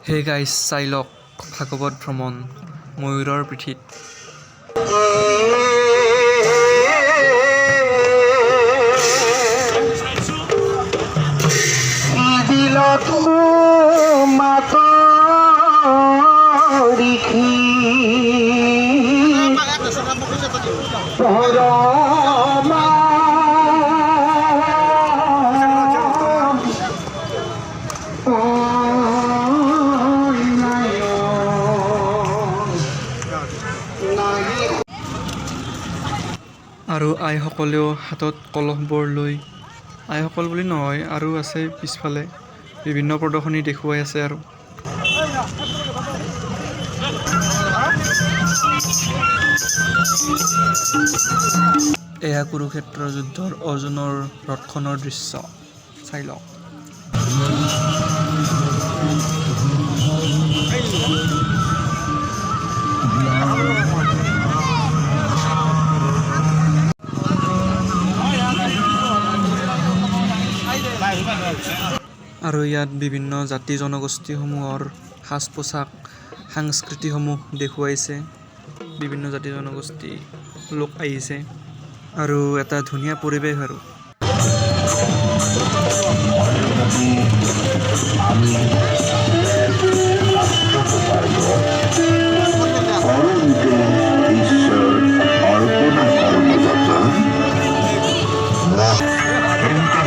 Hey guys চাই লওক ভাগৱত ভ্ৰমণ ময়ূৰৰ পিঠিত। আৰু আইসকলেও হাতত কলহবোৰ লৈ, আইসকল বুলি নহয় আৰু আছে পিছফালে বিভিন্ন প্ৰদৰ্শনী দেখুৱাই আছে। আৰু এয়া কুৰুক্ষেত্ৰ যুদ্ধৰ অৰ্জুনৰ ৰথখনৰ দৃশ্য চাই লওক। আৰু ইয়াত বিভিন্ন জাতি জনগোষ্ঠীসমূহৰ সাজ পোছাক সংস্কৃতিসমূহ দেখুৱাইছে। বিভিন্ন জাতি জনগোষ্ঠী লোক আহিছে আৰু এটা ধুনীয়া পৰিৱেশ। আৰু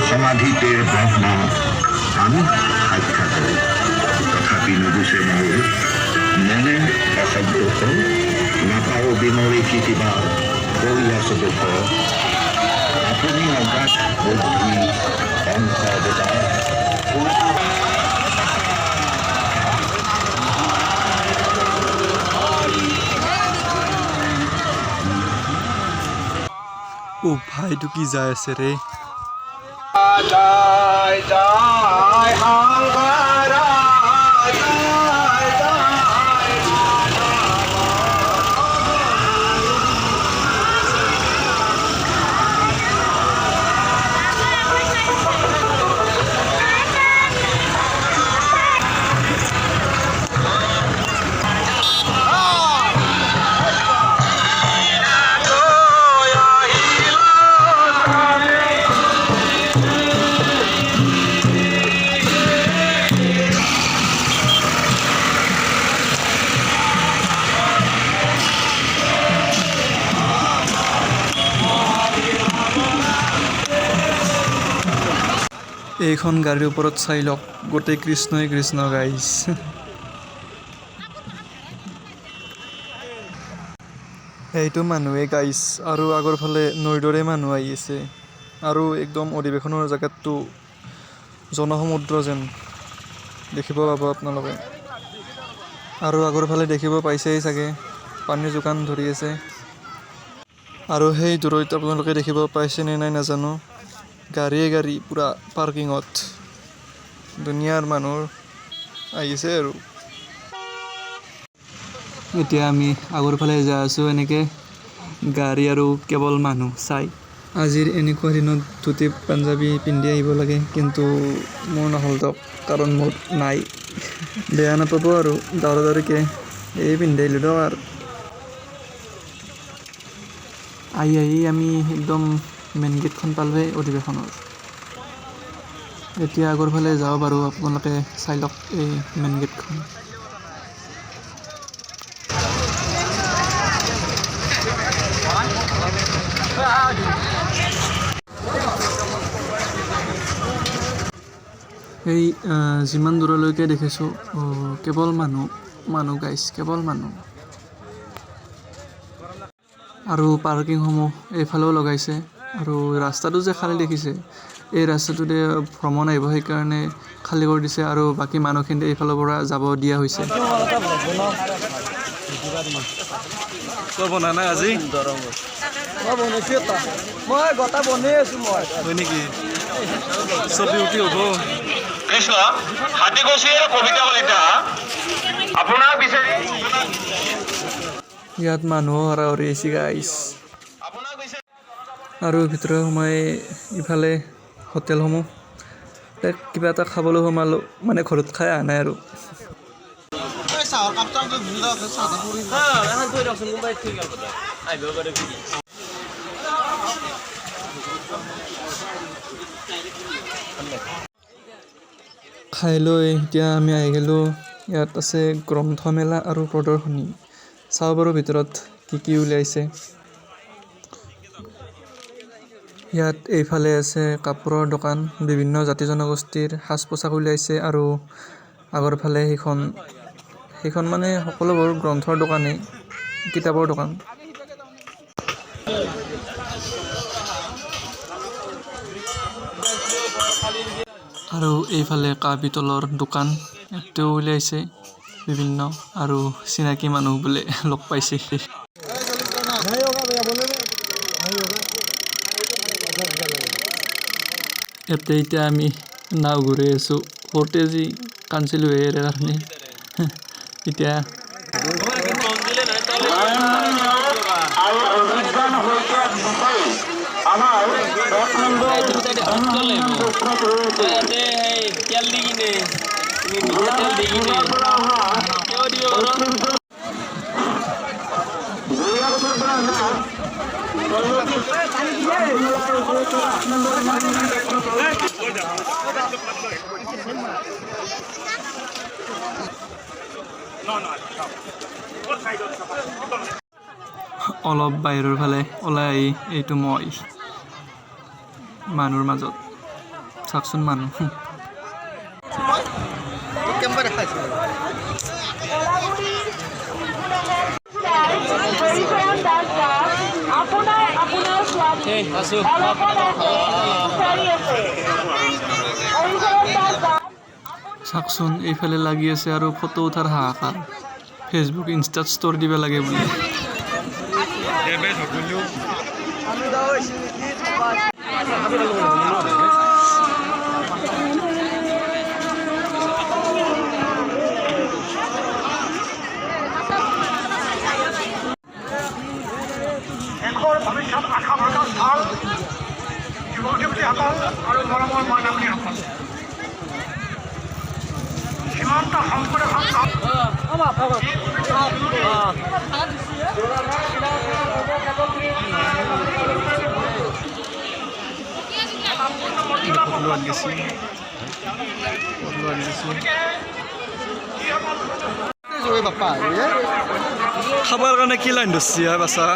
সমাধিতে ব্ৰহ্মা আমি সাক্ষাৎ তথাপি নুগুছে মোৰ মনে অসন্তোষ নাপাওঁ বিমৰিষি কিবা কৈলাস দুখ আপুনি অগাধ বুদ্ধি অংশ অৱতাৰ ভাইটো কি যাই আছে ৰে। জয় জয় শংকৰ এইখন গাড়ীৰ ওপৰত চাই লওক গোটেই কৃষ্ণই কৃষ্ণ গাইজ। এইটো মানুহে গাইজ আৰু আগৰ ফালে নৈৰ দৰে মানুহ আহি আছে আৰু একদম অধিৱেশনৰ জেগাটো জনসমুদ্ৰ যেন দেখিব পাব আপোনালোকে। আৰু আগৰ ফালে দেখিব পাইছেই চাগে পানীৰ যোগান ধৰি আছে। আৰু সেই দূৰৈত আপোনালোকে দেখিব পাইছেনে নাই নাজানো, গাড়ীয়ে গাড়ী পূৰা পাৰ্কিঙত দুনিয়াৰ মানুহ আহিছে। আৰু এতিয়া আমি আগৰ ফালে যাই আছোঁ এনেকৈ গাড়ী আৰু কেৱল মানুহ চাই। আজিৰ এনেকুৱা দিনত ধুতি পাঞ্জাবী পিন্ধি আহিব লাগে, কিন্তু মোৰ নহ'ল দিয়ক কাৰণ মোৰ নাই। বেয়া নাপাব আৰু দৌৰা দৌৰিকৈ এই পিন্ধি আহিলোঁ দিয়ক। আৰু আহি আমি একদম মেইন গেটখন পালোঁৱেই অধিৱেশনৰ। এতিয়া আগৰ ফালে যাব পাৰোঁ, আপোনালোকে চাই লওক এই মেইন গেটখন। এই যিমান দূৰলৈকে দেখিছোঁ কেৱল মানুহ গাইজ, কেৱল মানুহ। আৰু পাৰ্কিংসমূহ এইফালেও লগাইছে। আৰু ৰাস্তাটো যে খালী দেখিছে, এই ৰাস্তাটোতে ভ্ৰমণ আহিব সেইকাৰণে খালী কৰি দিছে আৰু বাকী মানুহখিনি এইফালৰ পৰা যাব দিয়া হৈছে। তই বনা নাই আজি? মই বনাইছোঁ এটা, মই গোটা বনাই আছোঁ মই। হয় নেকি? ছবি উঠি হ'ব। কৃষ্ণ হাতী কচুৱে কবিতা কলিতা আপোনাক বিচাৰি ইয়াত মানুহো হৰা-হৰি আহিছে গাইজ। আৰু ভিতৰত সোমাই ইফালে হোটেলসমূহ কিবা এটা খাবলৈ সোমালোঁ, মানে ঘৰত খাই অহা নাই আৰু। খাই লৈ এতিয়া আমি আহি গ'লোঁ। ইয়াত আছে গ্ৰন্থমেলা আৰু প্ৰদৰ্শনী। চাওঁ বাৰু ভিতৰত কি উলিয়াইছে। ইয়াত এইফালে আছে কাপোৰৰ দোকান, বিভিন্ন জাতি জনগোষ্ঠীৰ সাজ পোছাক উলিয়াইছে আৰু আগৰ ফালে সেইখন মানে সকলোবোৰ গ্ৰন্থৰ দোকানেই, কিতাপৰ দোকান। আৰু এইফালে কাঁহ পিতলৰ দোকান এইটোও উলিয়াইছে বিভিন্ন, আৰু চিনাকি মানুহ বোলে লগ পাইছে। ইয়াতে এতিয়া আমি নাও ঘূৰি আছোঁ। সৰুতে যি কান্দিছিলোঁ ইয়াৰ কাৰণে এতিয়া অলপ বাহিৰৰ ফালে ওলাই আহি এইটো মই মানুহৰ মাজত চাওকচোন মানুহ। চাওকচোন এইফালে লাগি আছে আৰু ফটো উঠাৰ হাহাকাৰ। ফেচবুক ইনষ্টাত ষ্টৰি দিব লাগে বুলি। দেশৰ ভৱিষ্যত আশা প্ৰকাশ ভাল যুৱক যুৱতীসকল আৰু মৰমৰ মানৱীসকল, সীমান্ত সম্পূৰ্ণ খাবৰ কাৰণে কি লাইন ধৰছি বাছা?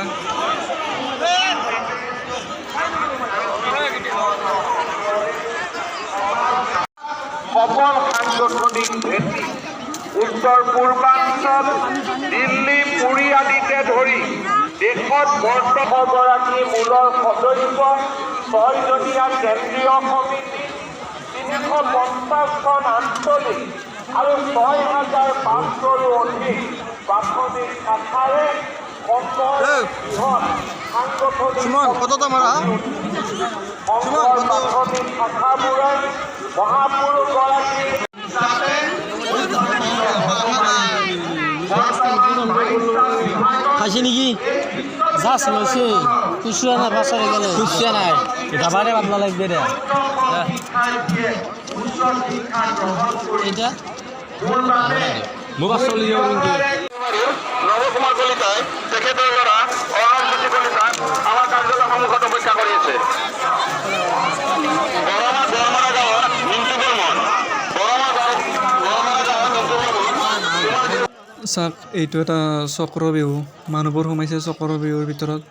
সফল সাংগঠনিক ভেটি উত্তৰ পূৰ্বাঞ্চল, দিল্লী, পুৰী আদিকে ধৰি দেশত বৰ্তমানগৰাকী মূলৰ সদস্য, 6জনীয়া কেন্দ্ৰীয় সমিতি, 350খন আঞ্চলিক আৰু 6,500ৰো অধিক প্ৰাথমিক শাখাৰে প্ৰাথমিক শাখাবোৰে মহাপুৰুষগৰাকী খাইছে নেকি? জাষ্ট লৈছে, খুচুৰা নাই, পাছৰে গেলে খুচুৰা নাই, ধাবাৰে পাতলা লাগবে দে। এতিয়া মোৰ পাছ চলি যাব কিন্তু নৱকুমাৰ কলিতাই তেখেতৰ ল'ৰা অৰণজ্যোতি কলিতাই আমাৰ কাৰ্যালয়ৰ সন্মুখত অপেক্ষা কৰি আছে। বৰমাৰা গাঁৱৰ মিণ্টু বৰ্মন, চাওক এইটো এটা চক্ৰ বিহু। মানুহবোৰ সোমাইছে চক্ৰ বিহুৰ ভিতৰত।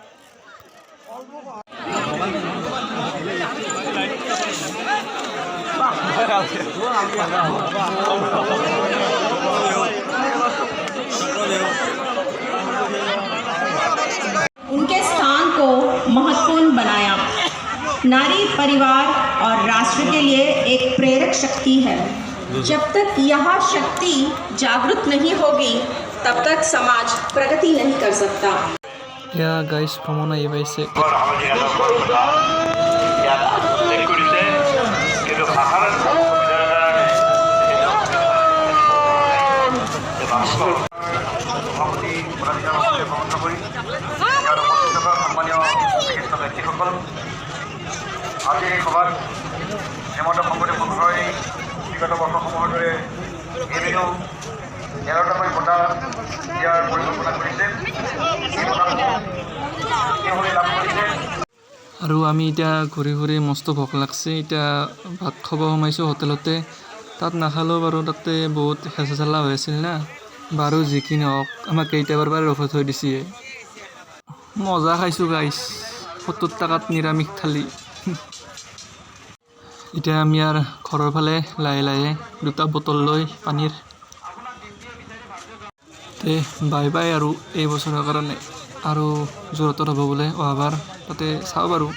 उनके स्थान को महत्वपूर्ण बनाया। नारी परिवार और राष्ट्र के लिए एक प्रेरक शक्ति है। जब तक यह शक्ति जागृत नहीं होगी तब तक समाज प्रगति नहीं कर सकता। এয়া গাইজ ভ্ৰমণ আহি পাইছে। আজিৰ এই সভাত হিমন্ত শংকৰদেৱ সংঘই বিগত বৰ্ষসমূহৰ দৰে এই বিহু 11টাকৈ বঁটা দিয়াৰ পৰিকল্পনা কৰিছে। এই বঁটাসমূহ তেওঁলোকে লাভ কৰিছে। আৰু আমি এতিয়া ঘূৰি ঘূৰি মস্ত ভোক লাগছে, এতিয়া ভাত খাব সোমাইছোঁ হোটেলতে। তাত নাখালেও বাৰু তাতে বহুত হেঁচা হৈ আছিল না, বাৰু যি কি নহওক আমাক কেইটাবাৰ পৰা ৰখাই থৈ দিছে। মজা খাইছোঁ গাইছ, 70 টাকাত নিৰামিষ থালি। এতিয়া আমি আৰু ঘৰৰ ফালে লাহে লাহে 2টা বটল লৈ পানীৰ। তে বাই বাই আৰু এই বছৰৰ কাৰণে, আৰু যোৰহাটত হ'ব বোলে অহাবাৰ, তাতে চাওঁ বাৰু।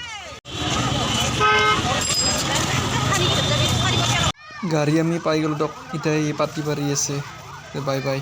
গাড়ী আমি পাই গ'লোঁ দিয়ক, এতিয়া এই পাতি পাৰি আছে। Bye bye.